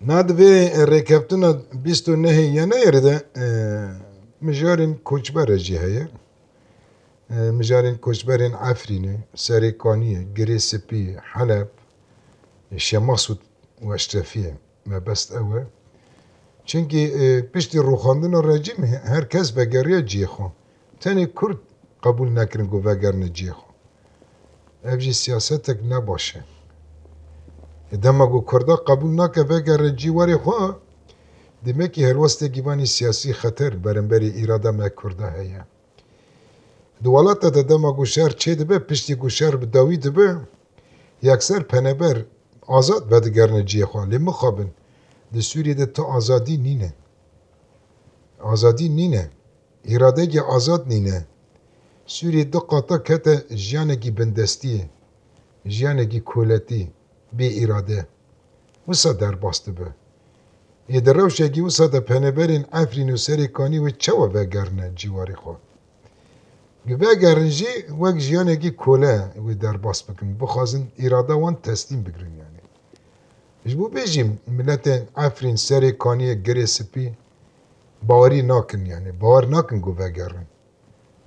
Nadve rekeptina 29 Yanayır'da mijarên koçber jî heye. Mijarên koçberên Efrînê, Serêkaniyê, Girêsipî, Heleb, Şemasûd û Eşrefiyê me best ew e. Çünkü piştî rûxandina rejîmê her kes vegeriya ciyê xwe. Tenê Kurd qebûl nekirin ku vegerine ciyê xwe. Ev jî siyasetek ne baş e. Dema ku Kurda qebûl nake vegere cîwarê xwe, demekî helwestê givanî siyasî xeter beremberî îrada me Kurda heye. Di welata de dema ku şer çê dibe, piştî ku şer bi dawî dibe, yekser peneber azad vedigerine ciyê xwe. Lê mixabin, di Sûriyê de tu azadî nîne. Azadî nîne. İradeyekî azad nîne. Sûriyê di qata kete jiyanekî bindestiyê, jiyanekî koletî, bê îrade. Wisa derbas dibe. Ê di rewşekî wisa de peneberên Efrîn û Serêkanî wê çawa vegerine cîwarê xwe. Vegerin jî wek jiyanekî kole wê derbas bikin. Bixwazin îrada wan teslîm bigirin yani. Ji bo bêjîm miletên Efrîn, Serêkaniyê, Girêsipî bawerî nakin yani. Bawer nakin ku vegerin.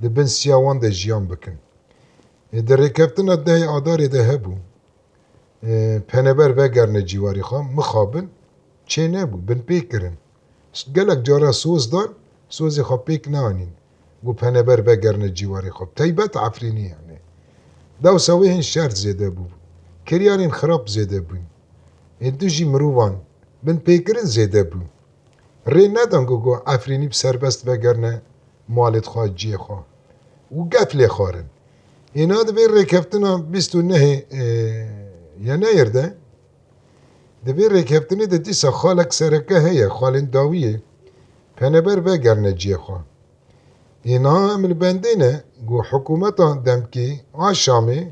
Dibin siya wan de jiyan bikin. Di rêkeftina dehê adarê de hebû. Peneber vegerine cîwarê xwe, mixabin, çê nebû, bin pê kirin. Gelek cara soz dan, sozê xwe pêk neanîn. Ku peneber vegerine cîwarê xwe. Teybet Efrînî yani. Dewsa wê hin şer zêde bû. Kiryarên xirab zêde bûn. Tu jî mirovan bin pêkirin zêde bû. Rê nedan ku Efrînî serbest vegerine malê xwe, ciyê xwe. û gef lê xwarin. Îna di vê rêkeftina 29 Yanayır de di vê rêkeftinê de dîsa xalek sereke heye, xalên dawiyê peneber vegerine ciyê xwe. Îna em li bendê ne ku hikûmeta demkî a Şamê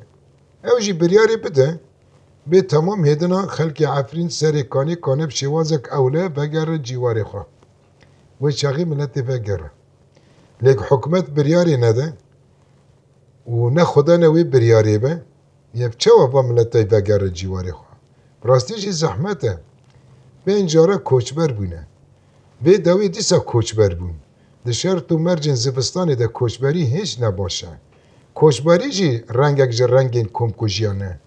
ew jî biryarê bide bê temam hêdina xelkê Efrîn, Serêkanî kaneb şêwazek ewle vegere cîwarê xwe. Wê çaxî miletê vegere. Lê ku hikûmet biryarê nede û ne xwedane wê biryarê be, yev çawa va miletê vegere cîwarê xwe. Rastî jî zehmet e. Pênc cara koçber bûne. Vê dewê dîsa koçber bûn. Di şert û mercên zivistanê de koçberî hiç ne baş e. Koçberî jî rengek ji rengên komkujiyan e.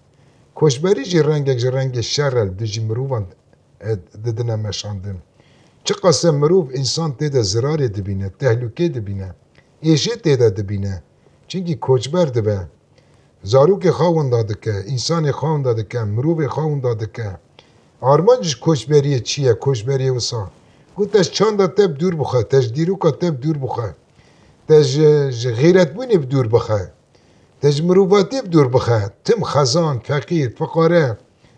Koçberî jî rengek ji rengê şer e, dijî mirovan didine meşandin. Çi qase mirov însan tê de zirarê dibîne, tehlûkê dibîne, êşê tê de dibîne. Çünkü koçber dibe. Zarokê xwe winda dike, însanê xwe winda dike, mirovê xwe winda dike. Arman ji koçberiyê çi ye, koçberiyê wisa? Ku te ji çanda te bi dûr bixe, te ji dîroka te bi dûr bixe, te ji xêretbûnê bi dûr bixe, te ji mirovatî bi dûr bixe, tim xezan, feqîr, fiqare,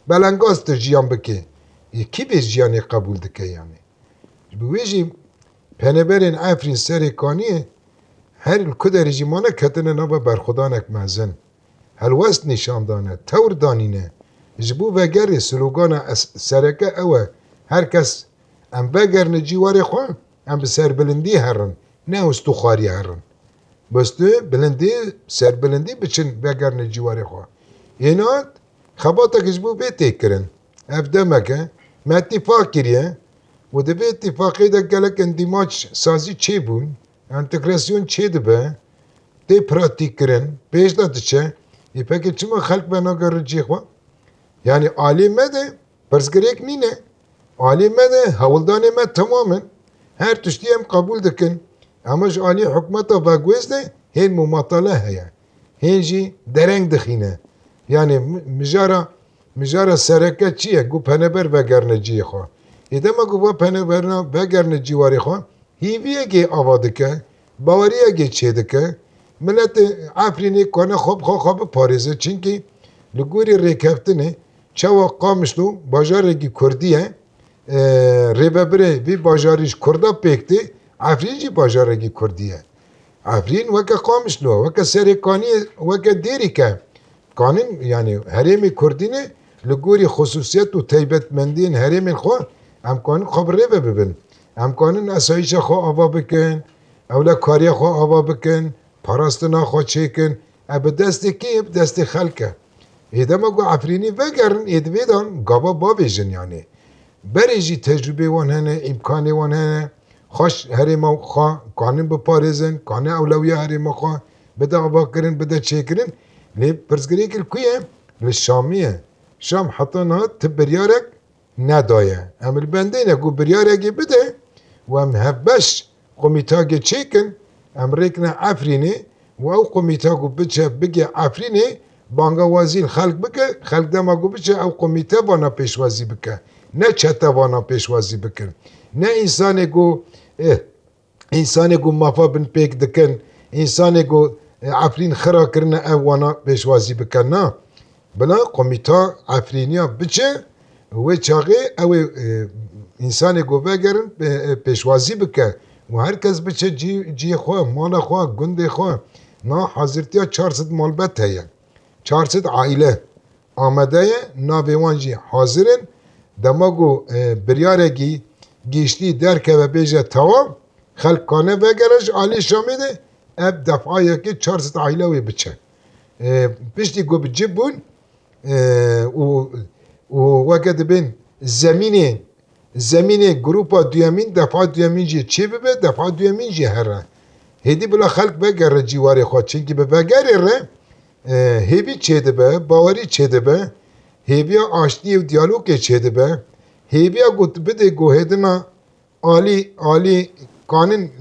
belengaz tu jiyan bike. Kî bê jiyanê qebûl dike yani? Ji bo wê jî peneberên Efrîn, Serêkaniyê her il ku derê jî mane ketine nava berxwedanek mezin. Helwest nîşandane, tewr danîne. Ji bo vegerê slogana sereke ew e. Herkes em vegerine cîwarê xwe, em bi serbilindî herin, ne hestûxwarî herin. Bistû bilindî, serbilindî biçin vegerine cîwarê xwe. Îna xebatek ji bo vê tê kirin. Ev demek e, me îtîfaq kiriye û di vê îtîfaqê de gelek endîmaç sazî çê bûn, entegrasyon çê dibe, tê pratîk kirin, pêş de diçe. Peki çima xelk ve nagerin ciyê xwe? Yani alê me de pirsgirêk nîne. Alê me de hewildanê me temamen her tiştî em qebûl dikin. Ama ji alî hikûmeta vegwêz de hên mumatale heye. Hên jî dereng dixîne. Yani mijara sereke çi ye? Ku peneber vegerine ciyê xwe. Dema ku peneberina vegerine cîwarê xwe, hîviyekê ava dike, baweriyekê çê dike. Milletê Efrînê kane xwe biparêze. Çünkü li gorî rêkeftinê çawa Qamişlo bajarekî Kurdî ye, rêvebirê vî bajarî ji Kurda pêk tê, Efrîn jî bajarekî Kurdî ye. Efrîn weke Qamişlo, weke Serêkaniyê, weke Dêrîk e. Kanîn yani herêmê Kurdînê li gorî xusûsiyet û taybetmendiyên herêmên xwe em kanîn xwe bi rêve bibin. Em kanîn esayîşa xwe ava bikin, ewlekariya xwe ava bikin, parastina xwe çêkin. Ev bi destê kê? Bi destê xelk e. Dema ku Efrînî vegerin, divê dan gava bavêjin yani. برێژی تەجروبێ wan hene îmkanê wan hene xweş herêma xwe kanin biparêzin kanê ewlewiya herêma xwe bide avakirin bide çêkirin lê pirsgirêkir ku ye li Şamê ye Şam heta niha ti biryarek nedaye em li bendêne ku biryarekê bide û em hevbeş komîtagê çêkin em rêkine Efrînê û ew komîta ku biçe bige Efrînê bangawazî xelk bike xelk dema ku biçe ew komîte vana pêşwazî bike ne çete vana pêşwazî bikin ne însanê ku însanê ku mafa bin pêk dikin însanê ku Efrîn xira kirine ew wana pêşwazî bike na bila komîta Efrîniya biçe wê çaxê ew ê însanê ku vegerin pêşwazî bike û herkes biçe ciyê xwe mala xwe gundê xwe na hazirtiya 400 malbet heye 400 aîle amade ye navê wan jî hazirin dema ku biryarekî gîştî derkeve bêje tewam xelk kane vegere ji alî Şamê de ev defayekî 400 aîle wê biçe piştî ku bi cib bûn û weke dibin zemînê grupa duyemîn defa duyemîn jî çê bibe defa duyemîn jî here hêdî bila xelk vegere cîwarê xwe çênkî bi vegerê re hêvî çê dibe bawerî çê dibe hêviya aştiyê û diyalogê çê dibe hêviya ku tu bidê guhêdina alî kanîn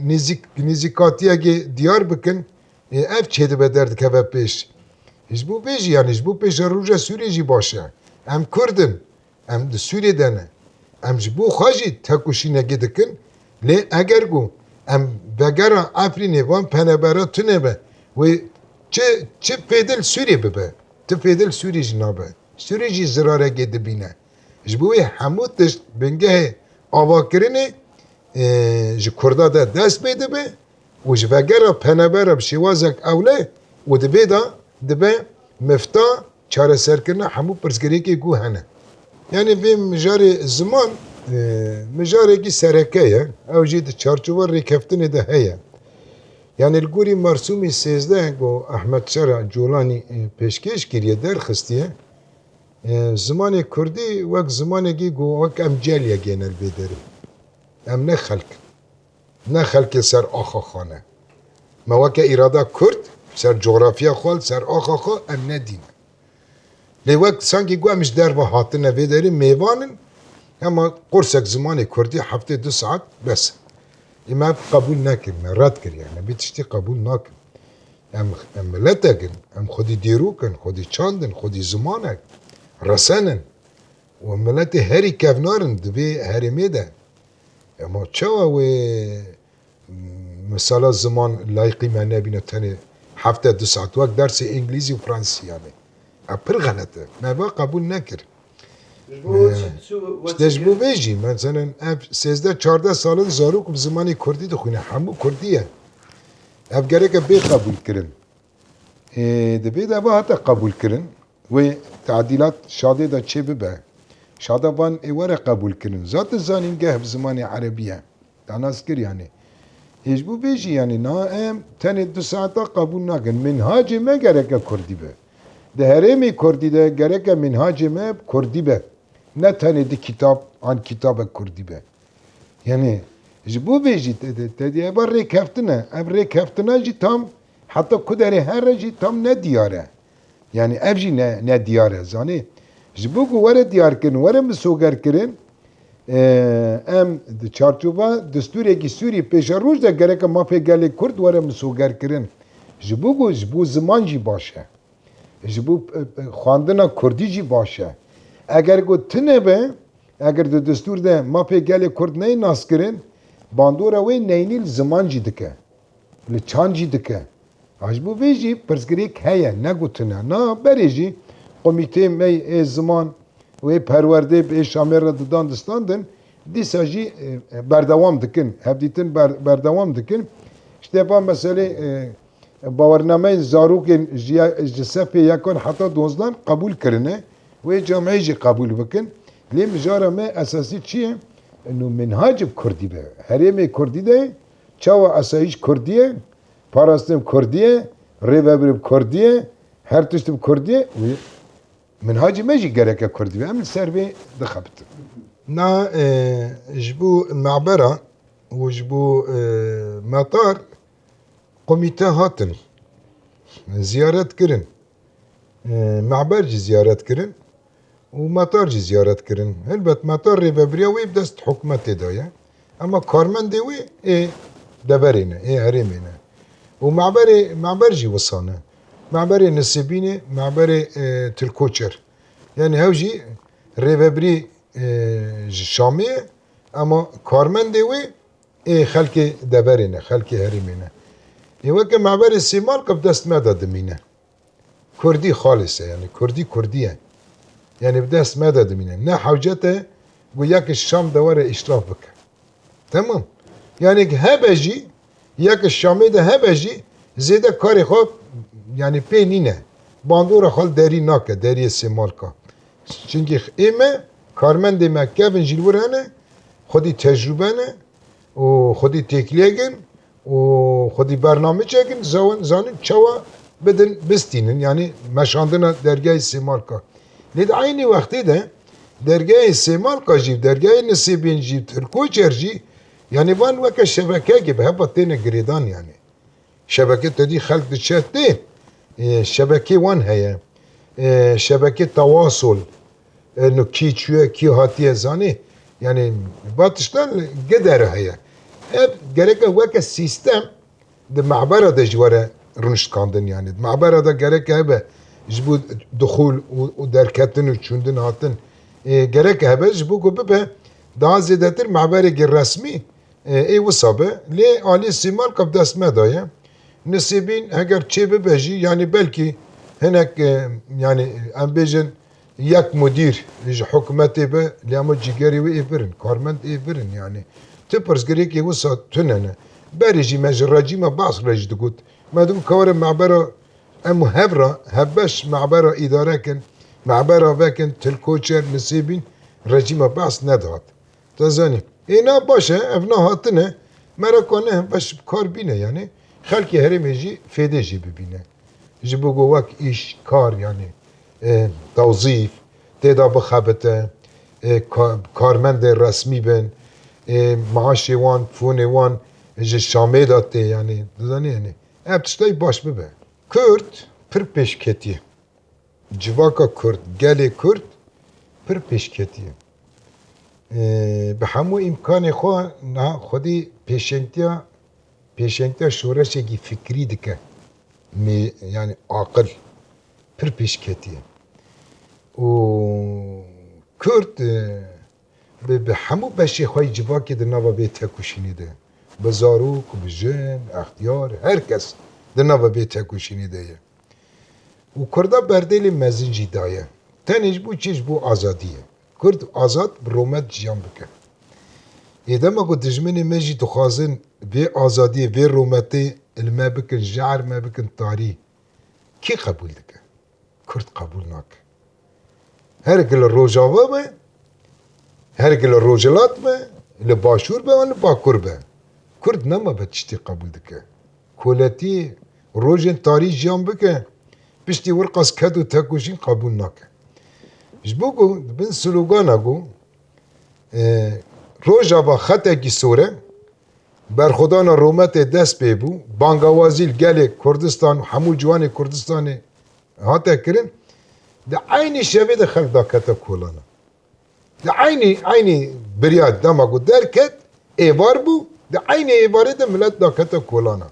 nîzîkatiyekê diyar bikin ev çê dibe derdikeve pêş ji bo vê jî yanî ji bo pêşa rûja Sûriyê jî baş e em Kurd in em di Sûriyê de ne em ji bo xwe jî tekuşînekê dikin lê eger ku em vegera Efrînê van penebera tune be wê çi fêdil Sûriyê bibe ti fêdil Sûriyê jî nabe Sûriyê jî zirarekê dibîne ji bo wê hemû tişt bingehê avakirinê ji Kurda de dest pê dibe û ji vegera penebera bi şêwazek ewle û dibê da dibe mifta çareserkirina hemû pirsgirêkê ku hene yani vê mijarê ziman mijarekî sereke ye ew jî di çarçova rêkeftinê de heye yani li gorî Marsûmê 13 ku Ehmed Şera Colanî pêşkêş kiriye derxistiye zimanê Kurdî wek zimanekî ku wek em celiyekê ne li vê derê em ne xelk ne xelkê ser axa xane me weke îrada Kurd ser coğrafiya xwe ser axa xwe em nedîne lê wek sankî ku em ji derve hatine vê derê mêvanin hema qursek zimanê Kurdî heftê 2 saet bes em ev qebûl nekin me red kir yani bî tiştî qebûl nakin em milletekin em xwedî dîrûkin xwedî çandin xwedî zimanek resenin û milletê herî kevnarin di vê herêmê de ama çawa wê misala ziman layıqî me nebîne tenê hefte 2 saet wek dersê İngilîzî û Fransî yani ev pir xelet e me ve qebûl nekir işte ji bo vê jî mesela ev 13-14 salin zarok bi zimanê Kurdî dixwîne hemû Kurdî ye ev gereke bê qebûl kirin dibê de ve heta qebûl kirin wê tadîlat şadê de çê bibe şada van ê were qebûl kirin zaten zanîn geh bi zimanê Erebî ye danas kir yani ji bo vê jî yani na em tenê 2 saeta qebûl nakin minhacê me gereke Kurdî be di herêmê Kurdî de gereke minhacê me Kurdî be ne tenê di kitap an kitabek Kurdî be yani ji bo vê jî tedî eva rêkeftin e ev rêkeftina jî tam heta ku derê here jî tam ne diyar e yani ev jî ne diyar e zanî ji bo ku were diyar kirin were misoger kirin em di çarçova destûrekî Sûrî pêşa rûj de gereke mafê gelê Kurd were misoger kirin ji bo ku ji bo ziman jî baş e ji bo xwandina Kurdî jî baş e eger ku tune be eger di destûr de mafê gelê Kurd neyê nas kirin bandora wê neynî li ziman jî dike li çand jî dike ji bo vê jî pirsgirêk heye ne gotine na berê jî komîtê me ê ziman wê perwerdê ê Şamê re didan distandin dîsa jî berdewam dikin hevdîtin berdewam dikin işte va meselê bawernameyên zarokên ji sefê yekan heta 12 qebûl kirine wê cameyê jî qebûl bikin lê mijara me esasî çi ye enû minhacê Kurdî be herêmê Kurdî de çawa esayîş Kurdî ye parastim Kurdî ye rêvebirim Kurdî ye her tiştim Kurdî ye minhacê me jî gereke Kurdî be em li ser vê dixebitin نا جبو معبرة وجبو مطار قوميتا هاتن زيارت كرن معبر جي زيارت كرن ومطار جي زيارت كرن هلبت مطار ريبابريا وي بدست حكومة دايا اما كارمن دي وي دبرينا هرمينا ومعبر جي وصانا معبر نسيبيني معبر تلكوتشر يعني هاوجي ريبابري شامي اما كارمن دي وي خلقي دبرينا خلقي هرمينا وكا معبر السيمال قب دست مادا دمينا كردي خالصة يعني كردية يعني بدست مادا دمينا نا حوجته وياك الشام دوار اشراف بك تمام يعني هبجي ياك الشامي ده هبجي زيدا كاري خوب يعني بينينه باندورا خال داري ناكا داري السيمال كا چونكي ايمه كارمن دي مكابن جلورانه خودي تجربه نه و خودي تكليگن و خودي برنامه چekin زانن çava بدن بستینن yani meşandına dergâh-i Semalka. Led aynı vakti de dergâh-i Semalka jî dergâh-i Nisibin jî Türkoçer jî yani van veke şebeke gibi hep tene girêdan yani. Şebeke tedî xelk diçete şebeke wan heye şebeke tawassul nu kî çûye kî hatiye zanî yani batiştan gider heye. Hep gerek veke sistem de معبره de jware rûniştkandin yani. Macbera da gerek hebe ji bo dixul û derketin û çûndin hatin gerek hebe ji bo ku bibe daha zêdetir macberekî resmî wisa be lê alî Sîmal qeb dest me daye. Nisibîn heger çê bibe jî yani belkî hinek yani em bêjin yek mudîr ji hikûmetê be lê hemû cîgerê wê ê birin karmend ê birin yani. Ti pirsgirêkê wisa tune ne berê jî me ji recîma bas rej digot مدوم كوارم معبرة أم هبرة هبش معبرة إدارة كن معبرة وكن تلكوشر نسيبين رجيم بعث ندهات تزاني إنا باشا أفنا هاتنا مركونه باش بكار بينا يعني خلقي هرم يجي فيدي جي ببينا جيبو جواك إيش كار يعني توظيف تدا بخبته كارمند رسمي بن معاشي وان فوني وان جي شامي داتي يعني تزاني يعني hep tiştayı baş bibe. Kürt pir peşketiye. Civaka Kürt, gelê Kürt pir peşketiye. Bi hemû imkanê xwe niha xwedî pêşengtiya şoreşekî fikrî dike. Yani aqil pir peşketiye. û Kürt bi hemû beşê xwe civakê di nava bê tekuşînê de. Bi zarok, bi jin, extiyar, herkes di nava bê tekuşînê de ye. û Kurda berdêlê mezin jî daye. Tenê ji bo çi ji bo azadî ye. Kurd azad bi romet jiyan bike. Êdema ku dijminê me jî dixwazin vê azadiyê vê rometê li me bikin jehr me bikin tarî. Kî qebûl dike? Kurd qebûl nake. Herkî li Rojava be, herkî li Rojhilat be, li Başûr be an li Bakur be. Kurd nema be tiştî qebûl dike. Koletî rojên tarî jiyan bike, piştî wirqas ket û tekuşîn qebûl nake. Ji bo ku bin slogana ku rojava xetekî sor e, berxwedana rometê dest pê bû, bangawazî li gelê Kurdistan û hemû ciwanê Kurdistanê hate kirin, di aynî şevê de xelk dakete kolana. Di aynî birya dema ku derket, êvar bû, di aynî êvarê de millet dakete kolana.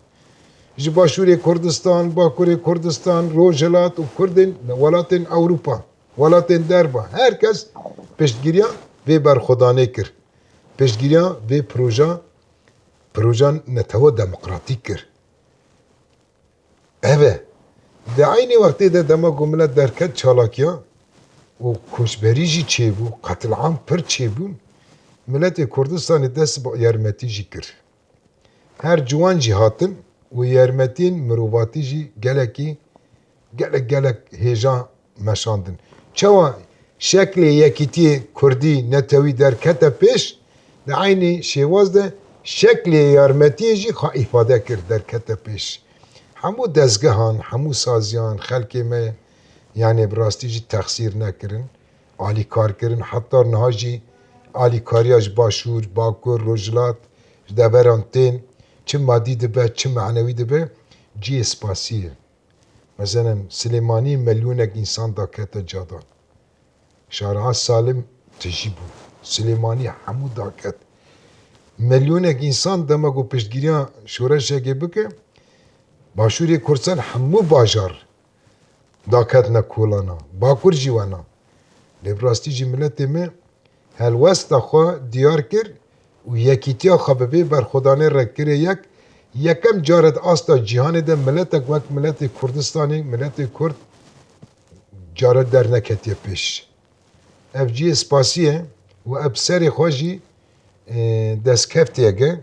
Ji Başûrê Kurdistan, Bakurê Kurdistan, Rojhilat û Kurdên welatên Ewropa, welatên derve, herkes piştgiriya vê berxwedanê kir. Piştgiriya vê projan netewe demokratîk kir. Ev e. Di aynî wextê de dema ku millet derket çalakiya û koçberî jî çêbû, qetilam pir çêbûn, milletê Kurdistanê dest bi yermetî jî kir. Her ciwan jî hatin û yermetiyên mirovatî jî gelek hêja meşandin. Çawa şeklê yekîtiyê Kurdî netewî derkete pêş, di aynî şêwaz de şeklê yermetiyê jî xa îfade kir derkete pêş. Hemû dezgehan, hemû saziyan, xelkê me yani bi rastî jî texsîr nekirin, alîkar kirin, heta niha jî alîkariya ji başûr, bakur, rojhilat ji deveran tên çi madî dibe, çi menewî dibe ciyê spasî ye. Mesela Silêmanî milyûnek însan dakete cadan. Şarha Salim tijî bû. Silêmanî hemû daket. Milyûnek însan dema ku piştgiriya şoreşekê bike, Başûrê Kurdistan hemû bajar daketine kolana. Bakur jî wena. Lê bi rastî jî miletê me helwesta xwe diyar kir û yekîtiya xwe bi vê berxwedanê re kirê yek. Yekem caret asta cîhanê de miletek wek miletê Kurdistanê, miletê Kurd caret derneketiye pêş. Ev ciyê spasî ye û ev serê xwe jî destkeftiyek e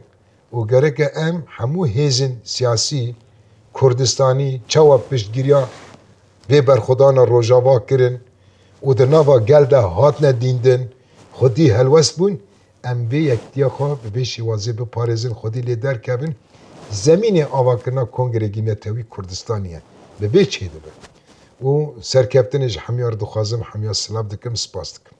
û gerek e em hemû hêzên siyasî Kurdistanî çawa piştgiriya vê berxwedana Rojava kirin û di nava gel de hatine dîndin, xwedî helwest bûn, em vê yekitiya xwe bi vê şîwazê biparêzin, xwedî lê derkevin. Zemînê avakirina Kongreyê Netewî Kurdistanê ye. Bi vê çê dibe. û serkeftinê ji hemyar dixwazim, hemya silav dikim, spas dikim.